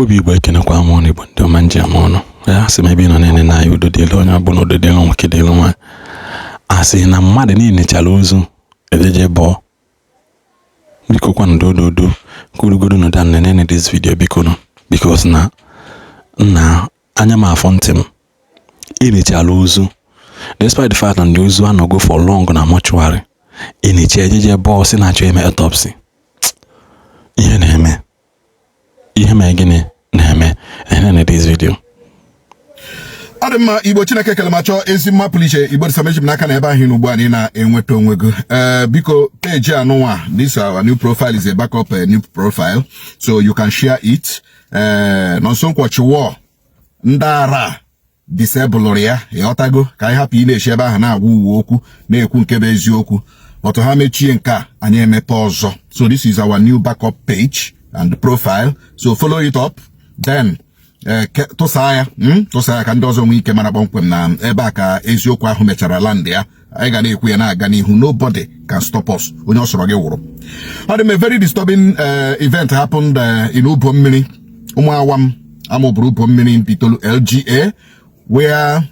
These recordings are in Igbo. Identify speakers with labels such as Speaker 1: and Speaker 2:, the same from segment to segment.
Speaker 1: Igbo ekene kwa amon Igbo ndị ọma nji amon ya sị maybe nọ nene na udo dịle onye abụ na udo dịle nwoke dịle nwa asị na mmadụ niile chala ozu edeje bo biko kwa ndodo kurugodo no dan nene this video biko no because na anya ma afọ ntị m chala ozu despite the fact that the ozu no go for long na mortuary ejeje bo si na achọ eme autopsy ihe na-eme gịnị na-eme in this video.
Speaker 2: Adama Igbo Chineke kelemacho ezi mma puliche Igbo samejim n'aka na ebe ahụ n'ugbu a na enweta onwego biko page anụnwa this our new profile is a backup new profile so you can share it no so nkwochi war ndara disable ya yotago ka anyị hapụ na-eche ebe ahụ na-agwa uwe okwu na-ekwu nke bụ eziokwu otu ha mechie nke a anyị emepe ọzọ. So this is our new backup page and profile, so follow it up then tosaya ka ndị ọzọ nwee ike mara kpọmkwem na ebe a ka eziokwu ahụ mechara land ya anyị ga na-ekwu ya na-aga n'ihu. Nobody can stop us. Onye ọsọrọ gị wụrụ. A very disturbing event happened in Ubo Mmiri, Umuawam amoburu Ubo Mmiri in Bitolu LGA, where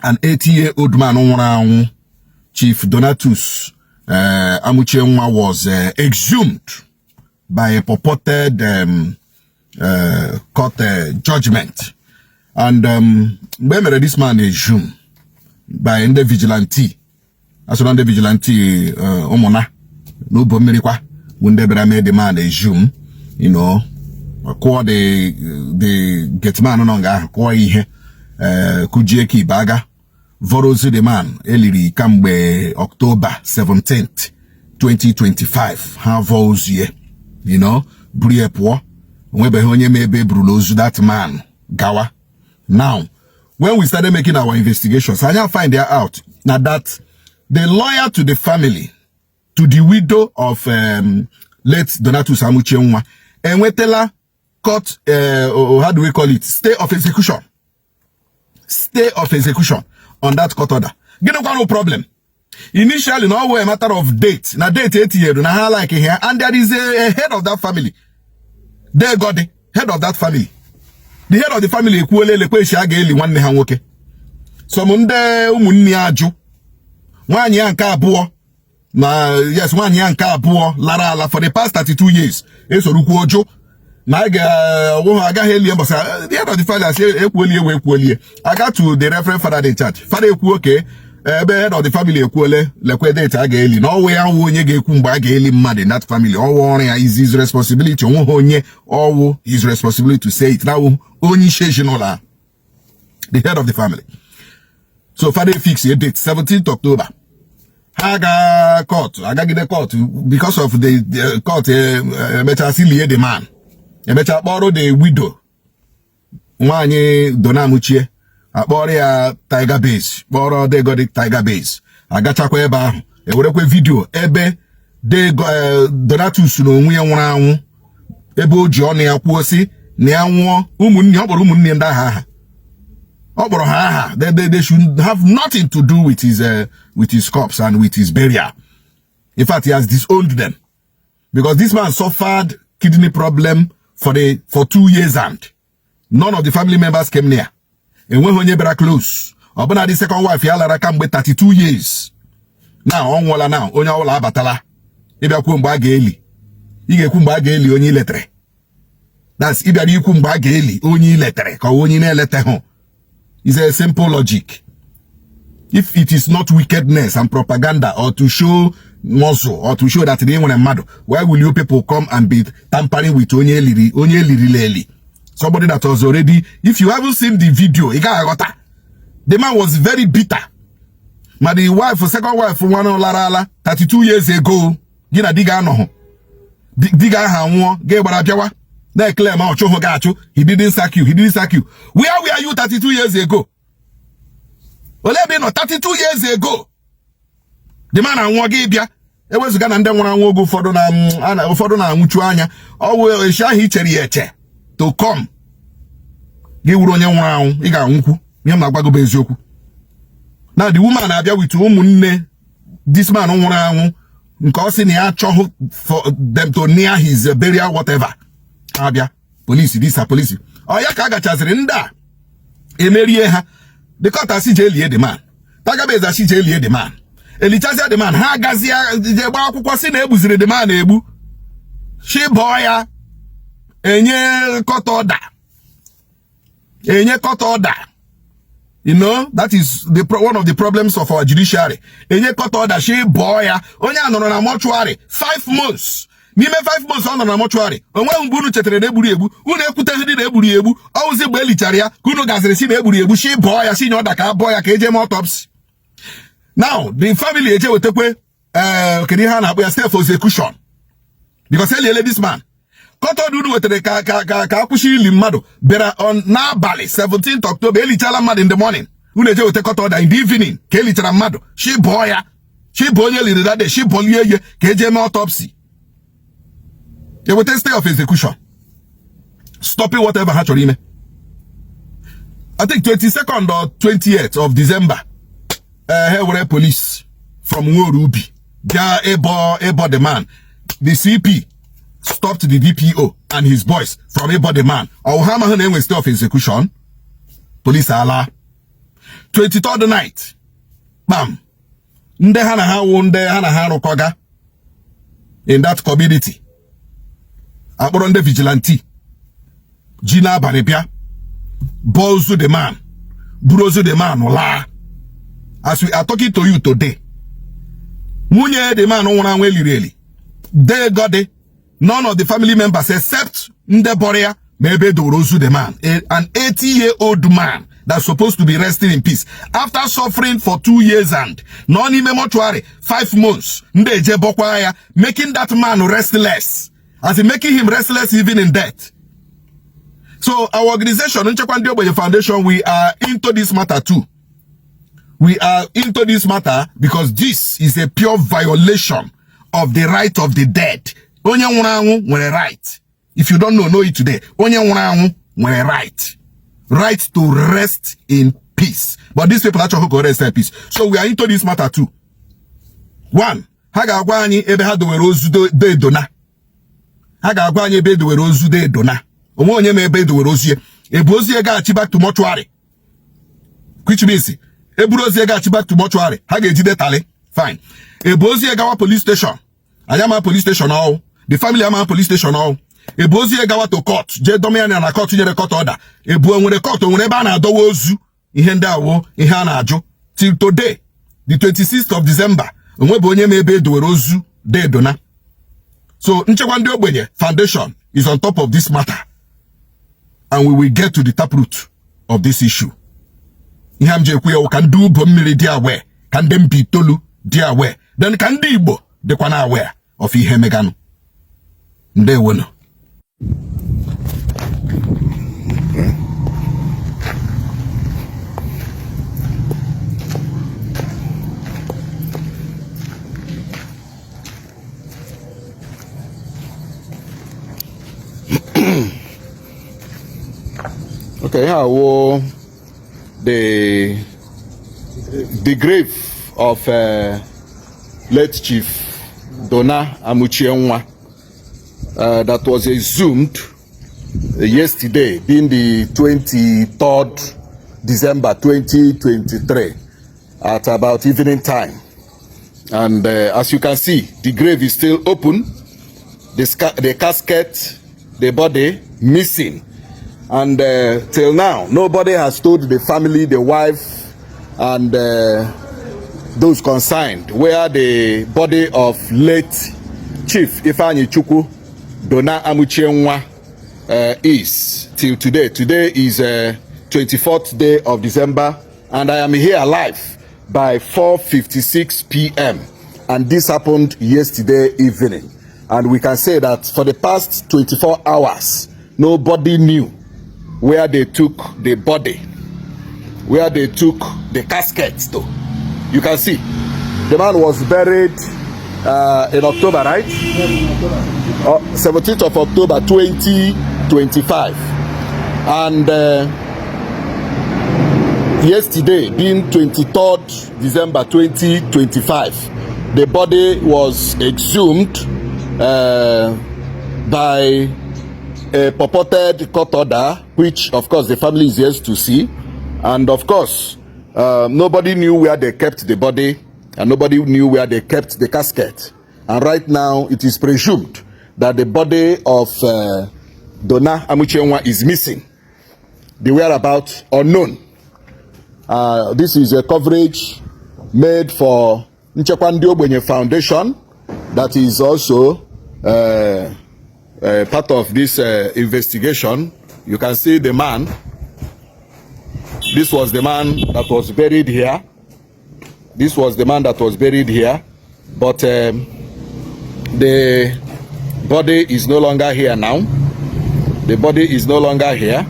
Speaker 2: an 80-year-old man nwụrụ anwụ, Chief Donatus Amuchenwa, was exhumed by a purported court judgment. And when this man is exhumed by the vigilante, as one the vigilante omona no bomirikwa when they made the man exhumed, you know, call the get man ononga call ihe kujieki baga vorozi the man eliri kambe October 17th 2025 have those year, you know, Briepo, that man, Gawa. Now, when we started making our investigations, I now find out now that the lawyer to the family, to the widow of late Donatus Amuchenwa, and Wetela court, how do we call it? Stay of execution. Stay of execution on that court order. Get no problem. Initially, no a matter of date. Now date 8 years, now like here, and there is a head of that family. There got the head of that family. The head of the family one okay. So munde umunni aju. One yanka abuo. Na yes, one yanka abuo la for the past 32 years. Eso ruku ojo. Na aga heli ambasa the head of the family say ekwuolie. I got to the referent father in charge. Father ekwu okay. Head of the family ekwole lekwe date aga eli no we anwo onye ga-ekwu mgbe aga eli mmadụ in that family all is his responsibility onwe onye all his responsibility to say it now onye shejinola the head of the family. So father fix a date 17th October aga court agagide court because of the court mecha silie the man mecha borrow the widow nwanyị Donamuchie akpọrọ ya Tiger Base, kpọrọ they got it Tiger Base. Agachakwa ebe ahụ ewerekwe video ebe de Donatus no onwe ya nwụrụ anwụ ebe o ji ọnụ ya kwuo si na ya nwụọ ụmụnne ọ kpọrọ ụmụnne ndị aha ọ kpọrọ ha aha they should have nothing to do with his corpse and with his burial. In fact, he has disowned them because this man suffered kidney problem for 2 years and none of the family members came near. And when he was close, Obana the second wife, Yalara come with 32 years. Now, on wala now, onya wala batala. Ibia kumba geli. Ige kumba geli onyi letre. That's ibia di kumba geli onyi letre. Ka onyi ne letre hon. It's a simple logic. If it is not wickedness and propaganda or to show muscle or to show that they want a mad, why will you people come and be tampering with onye liri? Somebody that was already, if you haven't seen the video, the man was very bitter. But the wife, second wife, one larala, 32 years ago, gina diga no. Diga hanwo, ge barajawa. Na clear ma ocho gacho. He didn't sack you. Where were you 32 years ago? Ole no 32 years ago. The man hanwo ge bia. E wezuga na nde nwara anwo go fodo na anwuchu anya. Owo esha hi chere eche. To come. Ge wuru onye nwụrụ anwụ ị ga-anwụkwu ihe ma gbago bụ eziokwu. Now the woman abịa with ụmụnne this man nwụrụ anwụ nke ọ sị na ya achọghị for them to near his burial whatever. Abịa police this a police. Oh ya ka agachaziri nda emerie ha. The court asi je elie the man. Tagabe za si je elie the man. Elichazia the man ha agazia je gba akwụkwọ si na egbuziri the man egbu. Shi boya enye court order. Enye court order. You know, that is one of the problems of our judiciary. Enye court order she boya onye anọrọ na mortuary 5 months. N'ime 5 months ọ nọ na mortuary. Onwe mbunu chetere na egburu egbu. Unu ekwuteghị na egburu egbu. Ọwụzi gbe elichara ya. Unu gaziri si na egburu egbu. She boya si nyoda ka boya ka eje autopsy. Now, the family eje wetekwe kedi ha na akpọ ya stay for execution. Because eliele this man. Koto dudu wetere ka akwụshi ili mmadụ bịara on n'abalị 17th October elichala mmadụ in the morning. Unu eje wete koto order in the evening ka elichara mmadụ. She boya. She onye liri that day. She bolie ye ka eje autopsy. They will take stay of execution. Stopping whatever ha chọrọ ime. I think 22nd or 28th of December. Here were police from Worubi. Bia Ebo the man. The CP stopped the DPO and his boys from Ebo the man. Ohama Hane will stay of execution. Police ala. 23rd night. Bam. Nde hana ha rokoga. In that community. Akporonde vigilante. Jina Baribia. Bozu the man. Brozu the man. Ola. As we are talking to you today. Munye the man really. They got it. None of the family members except Nde Borea maybe Dorozu the man. An 80-year-old man that's supposed to be resting in peace. After suffering for 2 years and non-ime mortuary 5 months. Nde Jebokwaya making that man restless. As in making him restless even in death. So our organization, Nchekwandi Ogbenye Foundation, we are into this matter too. We are into this matter because this is a pure violation of the right of the dead. Onye nwụrụ anwụ nwere right. If you don't know it today. Onye nwụrụ anwụ nwere right. Right to rest in peace. But these people actually go rest in peace. So we are into this matter too. One, ha ga-agwa anyị ebe ha dowere ozu de dona. Ha ga-agwa anyị ebe edowere ozu de dona. Onwe onye ma ebe edowere ozu ye. Ebu ozu ye ga-achị back to mortuary. Which means, eburu ozu ye ga-achị back to mortuary. Ha ga-ejide tali. Fine. Ebu ozu ye gawa police station. Ayama police station all. The family ama police station all. Ebu ozu ye gawa to court. Je domiana na court nyere court order. Ebu onwere court onwere ebe a na-adowa ozu. Ihe ndị awo, ihe a na-ajụ. Till today, the 26th of December, onwe bụ onye ma ebe edowere ozu de dona. So, Nchekwandi Ogbenye Foundation is on top of this matter. And we will get to the taproot of this issue. Ihamje kuya can do bomiri dia aware. Can them be tolu dia aware. Then can the Igbo de kwana aware of ihe megano. Nde wono.
Speaker 3: Okay, how the grave of late Chief Dona Amuchienwa that was exhumed yesterday, being the 23rd December 2023 at about evening time. And as you can see, the grave is still open, the casket, the body missing. And till now, nobody has told the family, the wife, and those concerned where the body of late Chief Ifeanyi Chukwu Dona Amuchienwa is till today. Today is 24th day of December, and I am here live by 4:56 p.m. And this happened yesterday evening. And we can say that for the past 24 hours, nobody knew where they took the body, where they took the caskets to. You can see the man was buried in October, right? 17th of October 2025. And yesterday, being 23rd December 2025, the body was exhumed by a purported court order, which of course the family is yet to see. And of course, nobody knew where they kept the body, and nobody knew where they kept the casket. And right now, it is presumed that the body of Donna Amuchienwa is missing. The whereabouts unknown. This is a coverage made for Nchekwandi Ogbenye Foundation that is also part of this investigation. You can see the man. This was the man that was buried here. This was the man that was buried here. But the body is no longer here now. The body is no longer here.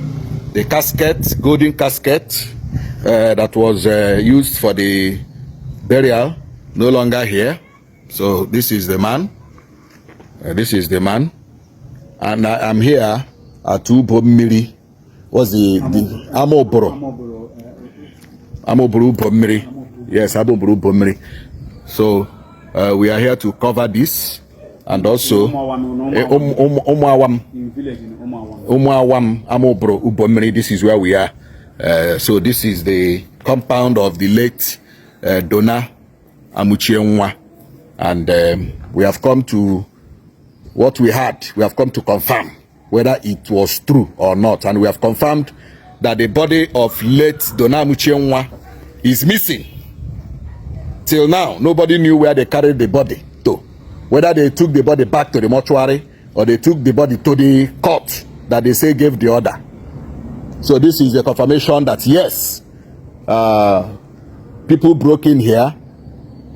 Speaker 3: The casket, golden casket that was used for the burial, no longer here. So this is the man. This is the man. And I'm here at Ubomiri. What's the Amoboro? Amoboro Bomiri. Yes, Amoboro Bomiri. So we are here to cover this, and also Omawam Amoboro Ubomiri. This is where we are. So this is the compound of the late Donna Amuchienwa, and we have come to what we had. We have come to confirm whether it was true or not, and we have confirmed that the body of late Donna Amuchienwa is missing. Till now, nobody knew where they carried the body to, whether they took the body back to the mortuary or they took the body to the court that they say gave the order. So this is a confirmation that yes, people broke in here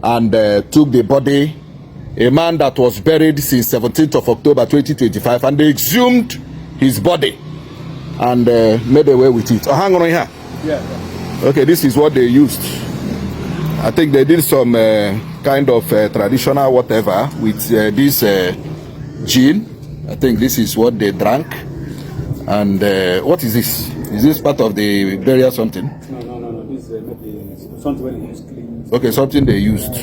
Speaker 3: and took the body, a man that was buried since 17th of October 2025, and they exhumed his body and made away with it. Oh, hang on here. Yeah. Okay, this is what they used. I think they did some kind of traditional whatever with this gin. I think this is what they drank. And what is this? Is this part of the burial something?
Speaker 4: No. This is something they used clean.
Speaker 3: Okay, something they used.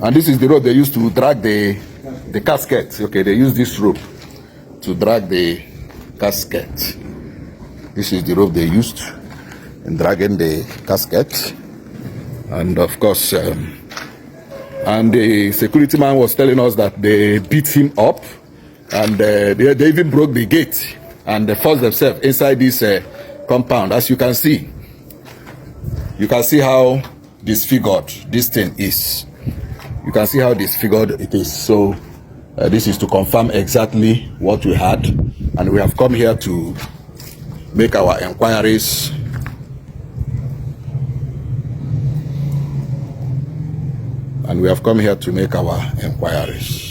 Speaker 3: And this is the rope they used to drag the casket. Okay, they use this rope to drag the casket. This is the rope they used in dragging the casket. And of course, and the security man was telling us that they beat him up, and they even broke the gate, and they forced themselves inside this compound. As you can see how disfigured this thing is. You can see how disfigured it is. So this is to confirm exactly what we had, and we have come here to make our inquiries. And we have come here to make our inquiries.